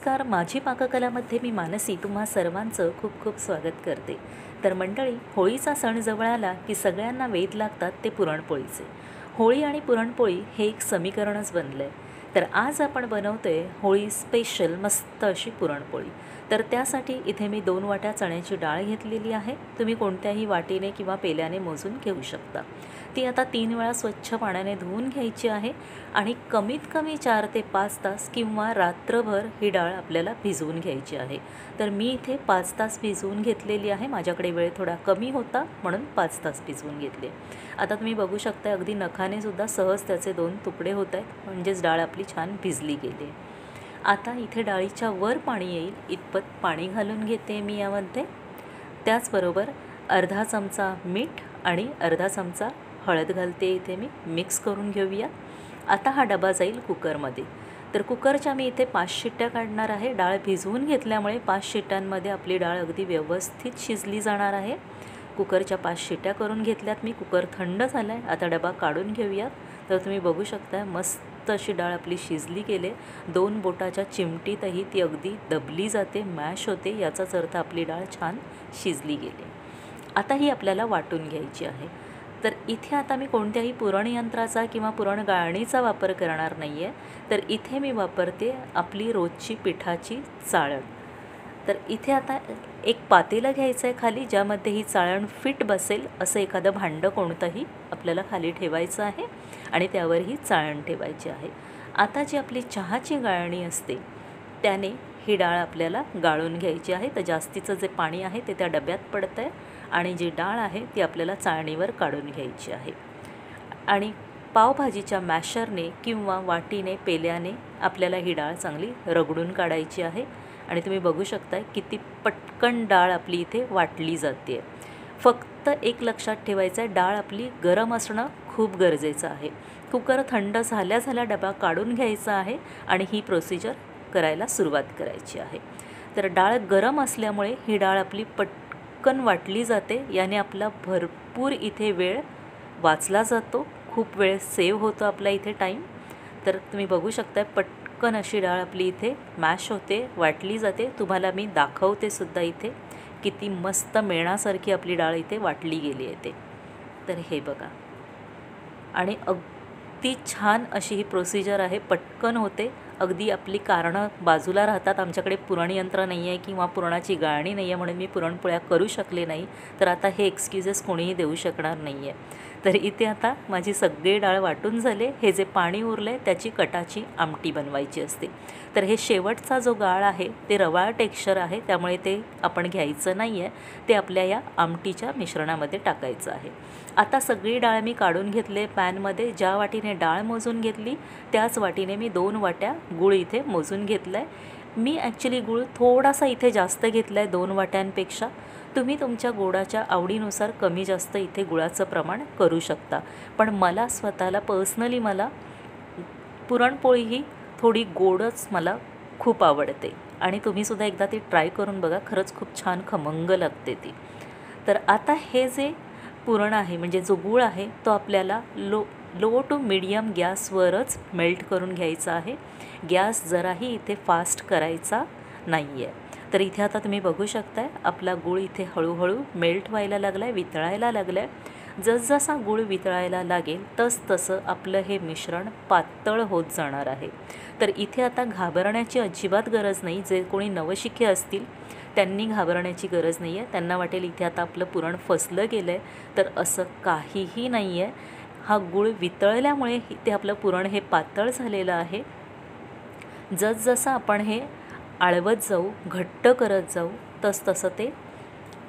नमस्कार. माझी पाककलामध्ये मी मानसी तुम्हा सर्वांचं खूप खूप स्वागत करते. तर मंडळी, होळीचा सण जवळ आला की सगळ्यांना वेध लागतात ते पुरणपोळीचे. होळी आणि पुरणपोळी हे एक समीकरणच बनलं आहे. तर आज आपण बनवतोय होळी स्पेशल मस्त अशी पुरणपोळी. तर त्यासाठी इथे मी 2 वाट्या चण्याची डाळ घेतलेली आहे. तुम्ही कोणत्याही वाटीने किंवा पेल्याने मोजून घेऊ शकता. ती आता 3 वेळा स्वच्छ पाण्याने धुवून घ्यायची आहे आणि कमीत कमी 4 ते 5 तास किंवा रात्रभर ही डाळ आपल्याला भिजवून घ्यायची आहे. तर मी इथे 5 तास भिजवून घेतलेली आहे. माझ्याकडे वेळ थोडा कमी होता म्हणून 5 तास भिजवून घेतले. आता तुम्ही बघू शकता अगदी नखाने सुद्धा सहज त्याचे 2 तुकडे होत आहेत, म्हणजेच डाळ आपली छान भिजली गेली. आता इथे डाळीच्या वर पाणी येईल इतपत पाणी घालून घेते मी यामध्ये. त्याचबरोबर अर्धा चमचा मीठ आणि अर्धा चमचा हळद घालते इथे मी. मिक्स करून घेऊया. आता हा डबा जाईल कुकरमध्ये. तर कुकरच्या मी इथे 5 शिट्ट्या काढणार आहे. डाळ भिजवून घेतल्यामुळे 5 शिट्ट्यांमध्ये आपली डाळ अगदी व्यवस्थित शिजली जाणार आहे. कुकरच्या 5 शिट्ट्या करून घेतल्यात मी. कुकर थंड झाला आहे. आता डबा काढून घेऊयात. तर तुम्ही बघू शकता मस्त अशी डाळ आपली शिजली गेले. 2 बोटाच्या चिमटीतही ती अगदी दबली जाते, मॅश होते. याचाच अर्थ आपली डाळ छान शिजली गेली. आता ही आपल्याला वाटून घ्यायची आहे. तर इथे आता मी कोणत्याही पुरणयंत्राचा किंवा पुरण गाळणीचा वापर करणार नाही आहे. तर इथे मी वापरते आपली रोजची पिठाची चाळण. तर इथे आता एक पातेलं घ्यायचं आहे खाली, ज्यामध्ये ही चाळण फिट बसेल असं एखादं भांडं कोणतंही आपल्याला खाली ठेवायचं आहे आणि त्यावर ही चाळण ठेवायची आहे. आता जी आपली चहाची गाळणी असते त्याने ही डाळ आपल्याला गाळून घ्यायची आहे. तर जास्तीचं जे पाणी आहे ते त्या डब्यात पडतं आहे आणि जी डाळ आहे ती आपल्याला चाळणीवर काढून घ्यायची आहे. आणि पावभाजीच्या मॅशरने किंवा वाटीने, पेल्याने आपल्याला ही डाळ चांगली रगडून काढायची आहे. आणि तुम्ही बघू शकता किती पटकन डाळ आपली इथे वाटली जाते. फक्त एक लक्षात ठेवायचं आहे, डाळ आपली गरम असणं खूप गरजेचं आहे. कुकर थंड झाल्या डबा काढून घ्यायचा आहे आणि ही प्रोसिजर करायला सुरुवात करायची आहे. तर डाळ गरम असल्यामुळे ही डाळ आपली पटकन वाटली जाते. याने आपला भरपूर इथे वेळ वाचला जातो, खूप वेळ सेव्ह होतो आपला इथे टाईम. तर तुम्ही बघू शकता पटकन अशी डाळ आपली इथे मॅश होते, वाटली जाते. तुम्हाला मी दाखवते सुद्धा इथे किती मस्त मेणासारखी आपली डाळ इथे वाटली गेली आहे ते. तर हे बघा, आणि अगदी छान अशी ही प्रोसिजर आहे, पटकन होते. अगदी आपली कारणं बाजूला राहतात. आमच्याकडे पुरणयंत्र नाही आहे किंवा पुरणाची गाळणी नाही आहे म्हणून मी पुरणपोळ्या करू शकले नाही. तर आता हे एक्सक्युजेस कोणीही देऊ शकणार नाही आहे. तर इथे आता माझी सगळी डाळ वाटून झाले. हे जे पाणी उरलं आहे त्याची कटाची आमटी बनवायची असते. तर हे शेवटचा जो गाळ आहे ते रवाळ टेक्स्चर आहे, त्यामुळे ते आपण घ्यायचं नाही आहे. ते आपल्या या आमटीच्या मिश्रणामध्ये टाकायचं आहे. आता सगळी डाळ मी काढून घेतले पॅनमध्ये. ज्या वाटीने डाळ मोजून घेतली त्याच वाटीने मी 2 वाट्या गूळ इथे मोजून घेतला आहे. मी ॲक्च्युली गूळ थोडासा इथे जास्त घेतला आहे 2 वाट्यांपेक्षा. तुम्ही तुमच्या गोडाच्या आवडीनुसार कमी जास्त इथे गुळाचं प्रमाण करू शकता. पण मला स्वतःला पर्सनली मला पुरणपोळी ही थोडी गोडच मला खूप आवडते आणि तुम्हीसुद्धा एकदा ती ट्राय करून बघा. खरंच खूप छान खमंग लागते ती. तर आता हे जे पुरण आहे म्हणजे जो गूळ आहे तो आपल्याला लो टू मीडियम गॅसवरच मेल्ट करून घ्यायचा आहे. गॅस जराही इथे फास्ट करायचा नाही आहे. तर इथे आता तुम्ही बघू शकताय आपला गूळ इथे हळूहळू मेल्ट व्हायला लागला आहे, वितळायला लागला आहे. जसजसा गूळ वितळायला लागेल तसं आपलं हे मिश्रण पातळ होत जाणार आहे. तर इथे आता घाबरण्याची अजिबात गरज नाही. जे कोणी नवशिके असतील त्यांनी घाबरण्याची गरज नाही आहे. त्यांना वाटेल इथे आता आपलं पुरण फसलं गेलं आहे, तर असं काहीही नाही आहे. हा गूळ वितळल्यामुळे ते आपलं पुरण हे पातळ झालेलं आहे. जसजसं आपण हे आळवत जाऊ, घट्ट करत जाऊ, तसं ते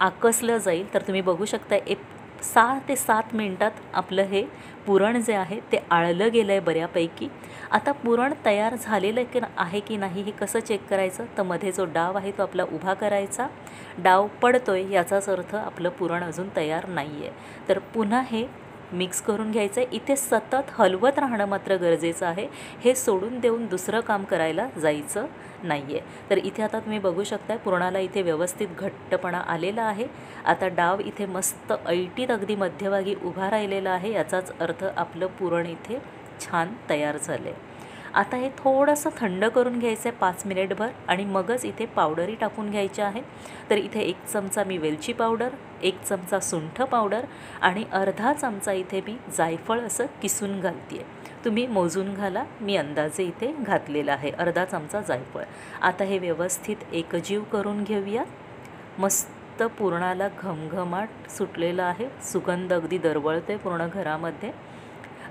आकसलं जाईल. तर तुम्ही बघू शकता 6 ते 7 मिनटात आपलं हे पुरण जे आहे ते आळलं गेलं आहे बऱ्यापैकी. आता पुरण तयार झालेलं आहे की नाही हे कसं चेक करायचं? तर मध्ये जो डाव आहे तो आपला उभा करायचा. डाव पडतोय याचाच अर्थ आपलं पुरण अजून तयार नाही आहे. तर पुन्हा हे मिक्स करून घ्यायचं आहे. इथे सतत हलवत राहणं मात्र गरजेचं आहे. हे सोडून देऊन दुसरं काम करायला जायचं नाही आहे. तर इथे आता तुम्ही बघू शकता पुरणाला इथे व्यवस्थित घट्टपणा आलेला आहे. आता डाव इथे मस्त ऐटीत अगदी मध्यभागी उभा राहिलेला आहे. याचाच अर्थ आपलं पुरण इथे छान तयार झालं आहे. आता हे थोडंसं थंड करून घ्यायचं आहे 5 मिनिटभर आणि मगच इथे पावडरही टाकून घ्यायच्या आहेत. तर इथे 1 चमचा मी वेलची पावडर, 1 चमचा सुंठ पावडर आणि अर्धा चमचा इथे मी जायफळ असं किसून घालते आहे. तुम्ही मोजून घाला, मी अंदाजे इथे घातलेला आहे अर्धा चमचा जायफळ. आता हे व्यवस्थित एकजीव करून घेऊया. मस्त पुरणाला घमघमाट सुटलेला आहे, सुगंध अगदी दरवळते पूर्ण घरामध्ये.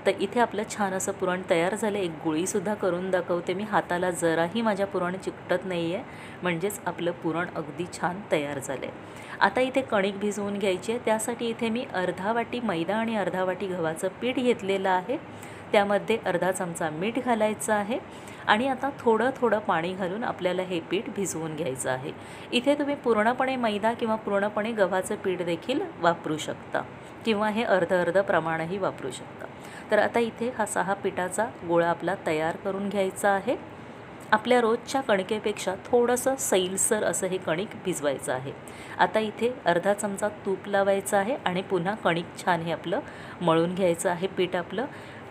तर इथे आपलं छान असं पुरण तयार झालं. एक गुळीसुद्धा करून दाखवते मी. हाताला जराही माझ्या पुरण चिकटत नाही आहे, म्हणजेच आपलं पुरण अगदी छान तयार झालं आहे. आता इथे कणिक भिजवून घ्यायची आहे. त्यासाठी इथे मी अर्धा वाटी मैदा आणि अर्धा वाटी गव्हाचं पीठ घेतलेलं आहे. त्यामध्ये अर्धा चमचा मीठ घालायचं आहे आणि आता थोडं थोडं पाणी घालून आपल्याला हे पीठ भिजवून घ्यायचं आहे. इथे तुम्ही पूर्णपणे मैदा किंवा पूर्णपणे गव्हाचं पीठ देखील वापरू शकता किंवा हे अर्ध अर्ध प्रमाणही वापरू शकता. तर आता इथे हा 6 पिठाचा गोळा आपला तयार करून घ्यायचा आहे. आपल्या रोजच्या कणकेपेक्षा थोडंसं सैलसर असं हे कणिक भिजवायचं आहे. आता इथे अर्धा चमचा तूप लावायचं आहे आणि पुन्हा कणिक छान हे आपलं मळून घ्यायचं आहे पीठ आपलं.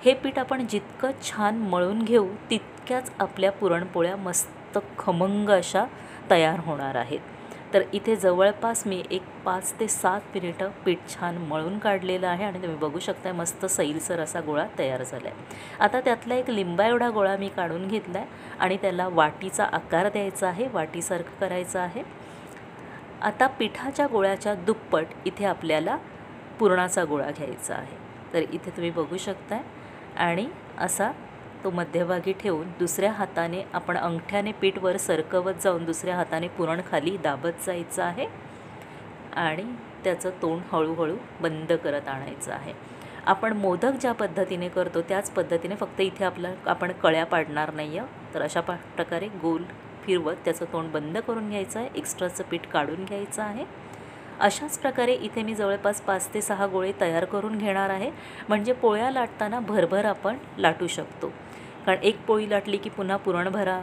हे पीठ आपण जितकं छान मळून घेऊ तितक्याच आपल्या पुरणपोळ्या मस्त खमंग अशा तयार होणार आहेत. तर इथे जवळपास मी एक 5 ते 7 मिनिटं पीठ छान मळून काढलेलं आहे आणि तुम्ही बघू शकता मस्त सैलसर असा गोळा तयार झाला आहे. आता त्यातला एक लिंबा एवढा गोळा मी काढून घेतला आहे आणि त्याला वाटीचा आकार द्यायचा आहे, वाटीसारखं करायचं आहे. आता पिठाच्या गोळ्याच्या दुप्पट इथे आपल्याला पुरणाचा गोळा घ्यायचा आहे. तर इथे तुम्ही बघू शकता आणि असा तो मध्यभागी ठेवून दुसऱ्या हाताने आपण अंगठ्याने पीठ वर सरकवत जाऊन दुसऱ्या हाताने पुरण खाली दाबत जायचं आहे आणि त्याचं तोंड हळूहळू बंद करत आणायचं आहे. आपण मोदक ज्या पद्धतीने करतो त्याच पद्धतीने, फक्त इथे आपण कळ्या पाडणार नाही आहे. तर अशा प्रकारे गोल फिरवत त्याचं तोंड बंद करून घ्यायचं आहे. एक्स्ट्राचं पीठ काढून घ्यायचं आहे. अशाच प्रकारे इथे मी जवळपास 5 ते 6 गोळे तयार करून घेणार आहे. म्हणजे पोळ्या लाटताना भरभर आपण लाटू शकतो. कारण एक पोळी लाटली की पुन्हा पुरण भरा,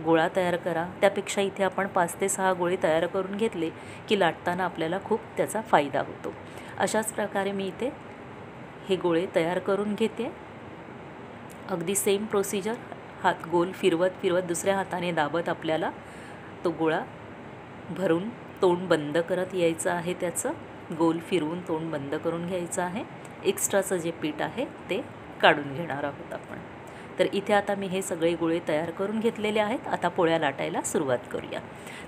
गोळा तयार करा. त्यापेक्षा इथे आपण 5 ते 6 गोळे तयार करून घेतले की लाटताना आपल्याला खूप त्याचा फायदा होतो. अशाच प्रकारे मी इथे हे गोळे तयार करून घेते. अगदी सेम प्रोसिजर, हात गोल फिरवत फिरवत दुसऱ्या हाताने दाबत आपल्याला तो गोळा भरून तोंड बंद करत यायचं आहे. त्याचं गोल फिरवून तोंड बंद करून घ्यायचं आहे. एक्स्ट्राचं जे पीठ आहे ते काढून घेणार आहोत आपण. तर इथे आता मी हे सगळे गोळे तयार करून घेतलेले आहेत. आता पोळ्या लाटायला सुरुवात करूया.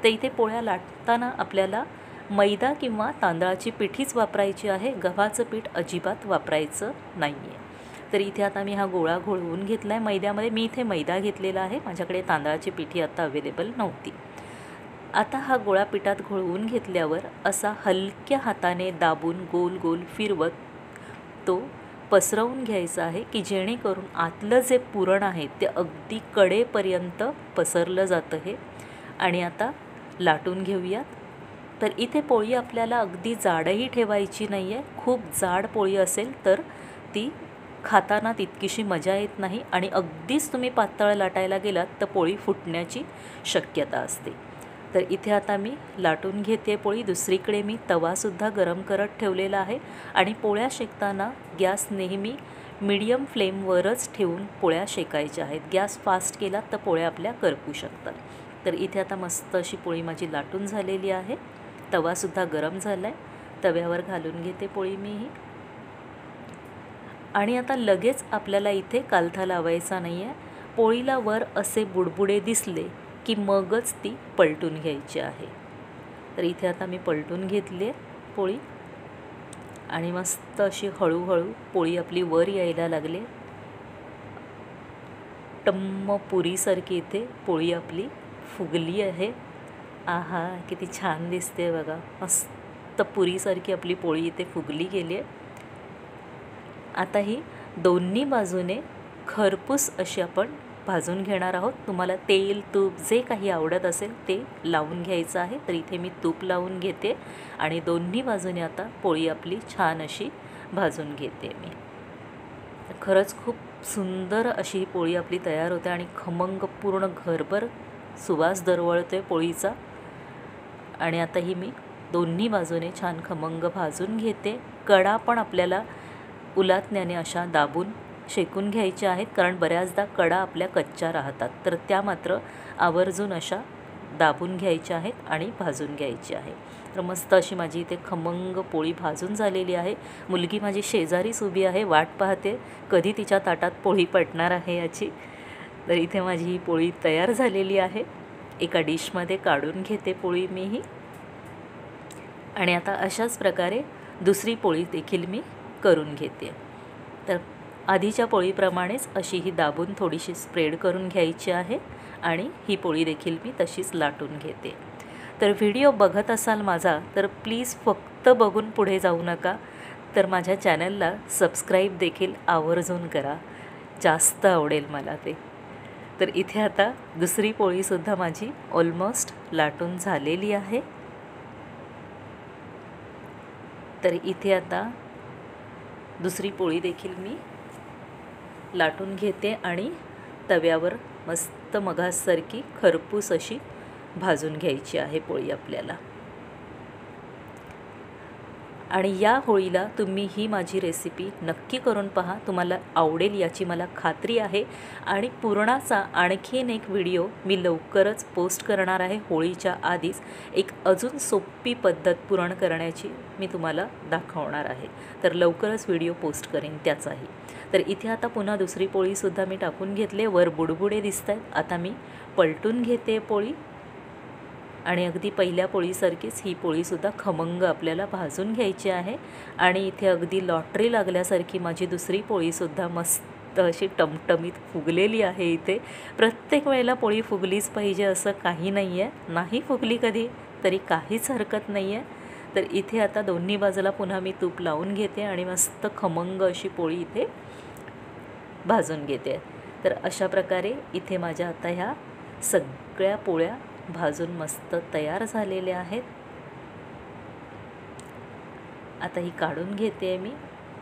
तर इथे पोळ्या लाटताना आपल्याला मैदा किंवा तांदळाची पिठीच वापरायची आहे, गव्हाचं पीठ अजिबात वापरायचं नाही आहे. तर इथे आता मी हा गोळा घोळवून घेतला आहे मैद्यामध्ये. मी इथे मैदा घेतलेला आहे, माझ्याकडे तांदळाची पिठी आता अवेलेबल नव्हती. आता हा गोळा पिठात घोळवून घेतल्यावर असा हलक्या हाताने दाबून गोल गोल फिरवत तो पसरवून घ्यायचा आहे की जेणेकरून आतलं जे पुरण आहे ते अगदी कडेपर्यंत पसरलं जातं हे. आणि आता लाटून घेऊयात. तर इथे पोळी आपल्याला अगदी जाडही ठेवायची नाही आहे. खूप जाड पोळी असेल तर ती खाताना तितकीशी मजा येत नाही आणि अगदीच तुम्ही पातळ लाटायला गेलात तर पोळी फुटण्याची शक्यता असते. तर इथे आता मी लाटून घेते पोळी. दुसरीकडे मी तवासुद्धा गरम करत ठेवलेला आहे आणि पोळ्या शेकताना गॅस नेहमी मीडियम फ्लेमवरच ठेवून पोळ्या शेकायच्या आहेत. गॅस फास्ट केला तर पोळ्या आपल्या करपू शकतात. तर इथे आता मस्त अशी पोळी माझी लाटून झालेली आहे. तवासुद्धा गरम झाला आहे. तव्यावर घालून घेते पोळी मीही. आणि आता लगेच आपल्याला इथे कालथा लावायचा नाही आहे. पोळीला वर असे बुडबुडे दिसले की मगच ती पलटून घ्यायची आहे. तर इथे आता मी पलटून घेतली आहे पोळी आणि मस्त अशी हळूहळू पोळी आपली वर यायला लागली. टम्म पुरीसारखी इथे पोळी आपली फुगली आहे. आहा, किती छान दिसते बघा. मस्त पुरीसारखी आपली पोळी इथे फुगली गेली आहे. आता ही दोन्ही बाजूने खरपूस अशी आपण भाजून घेणार आहोत. तुम्हाला तेल तूप जे काही आवडत असेल ते लावून घ्यायचं आहे. तर इथे मी तूप लावून घेते आणि दोन्ही बाजूने आता पोळी आपली छान अशी भाजून घेते मी. खरंच खूप सुंदर अशी ही पोळी आपली तयार होते आणि खमंग पूर्ण घरभर सुवास दरवळतोय पोळीचा. आणि आता ही मी दोन्ही बाजूने छान खमंग भाजून घेते. कडा पण आपल्याला उलातण्याने अशा दाबून शेकून घ्यायच्या आहेत, कारण बऱ्याचदा कडा आपल्या कच्च्या राहतात. तर त्या मात्र आवर्जून अशा दाबून घ्यायच्या आहेत आणि भाजून घ्यायची आहे. तर मस्त अशी माझी इथे खमंग पोळी भाजून झालेली आहे. मुलगी माझी शेजारीच उभी आहे, वाट पाहते कधी तिच्या ताटात पोळी पडणार आहे याची. तर इथे माझी ही पोळी तयार झालेली आहे. एका डिशमध्ये काढून घेते पोळी मीही. आणि आता अशाच प्रकारे दुसरी पोळी देखील मी करून घेते. तर आधीच्या पोळीप्रमाणेच अशी ही दाबून थोडीशी स्प्रेड करून घ्यायची आहे आणि ही पोळी देखील मी तशीच लाटून घेते. तर व्हिडिओ बघत असाल माझा तर प्लीज फक्त बघून पुढे जाऊ नका. तर माझ्या चॅनलला सबस्क्राईब देखील आवर्जून करा, जास्त आवडेल मला ते. तर इथे आता दुसरी पोळीसुद्धा माझी ऑलमोस्ट लाटून झालेली आहे. तर इथे आता दुसरी पोळी देखील मी लाटून घेते आणि तव्यावर मस्त मगासारखी खरपूस अशी भाजून घ्यायची आहे पोळी आपल्याला. आणि या होळीला तुम्ही ही माझी रेसिपी नक्की करून पहा, तुम्हाला आवडेल याची मला खात्री आहे. आणि पुरणाचा आणखीन एक व्हिडिओ मी लवकरच पोस्ट करणार आहे. होळीच्या आधीच एक अजून सोपी पद्धत पुरण करण्याची मी तुम्हाला दाखवणार आहे. तर लवकरच व्हिडिओ पोस्ट करेन त्याचाही. तर इथे आता पुन्हा दुसरी पोळीसुद्धा मी टाकून घेतले. वर बुडबुडे दिसत आहेत. आता मी पलटून घेते पोळी आणि अगदी पहिल्या पोळीसारखीच ही पोळीसुद्धा खमंग आपल्याला भाजून घ्यायची आहे. आणि इथे अगदी लॉटरी लागल्यासारखी माझी दुसरी पोळीसुद्धा मस्त अशी टमटमीत फुगलेली आहे. इथे प्रत्येक वेळेला पोळी फुगलीच पाहिजे असं काही नाही आहे. नाही फुगली कधी तरी काहीच हरकत नाही आहे. तर इथे आता दोन्ही बाजूला पुन्हा मी तूप लावून घेते आणि मस्त खमंग अशी पोळी इथे भाजून घेते. तर अशा प्रकारे इथे माझ्या आता ह्या सगळ्या पोळ्या भाजून मस्त तयार झालेल्या आहेत. आता ही काढून घेते मी.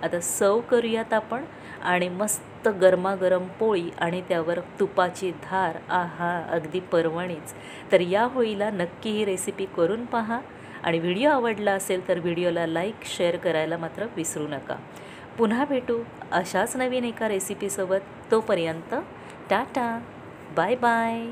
आता सर्व करूयात आपण. आणि मस्त गरमागरम पोळी आणि त्यावर तुपाची धार, आहा अगदी पर्वणीच. तर या होळीला नक्की ही रेसिपी करून पहा. आणि व्हिडिओ आवडला असेल तर व्हिडिओला लाईक शेअर करायला मात्र विसरू नका. पुन्हा भेटू अशाच नवीन एका रेसिपीसोबत. तोपर्यंत टाटा, बाय बाय.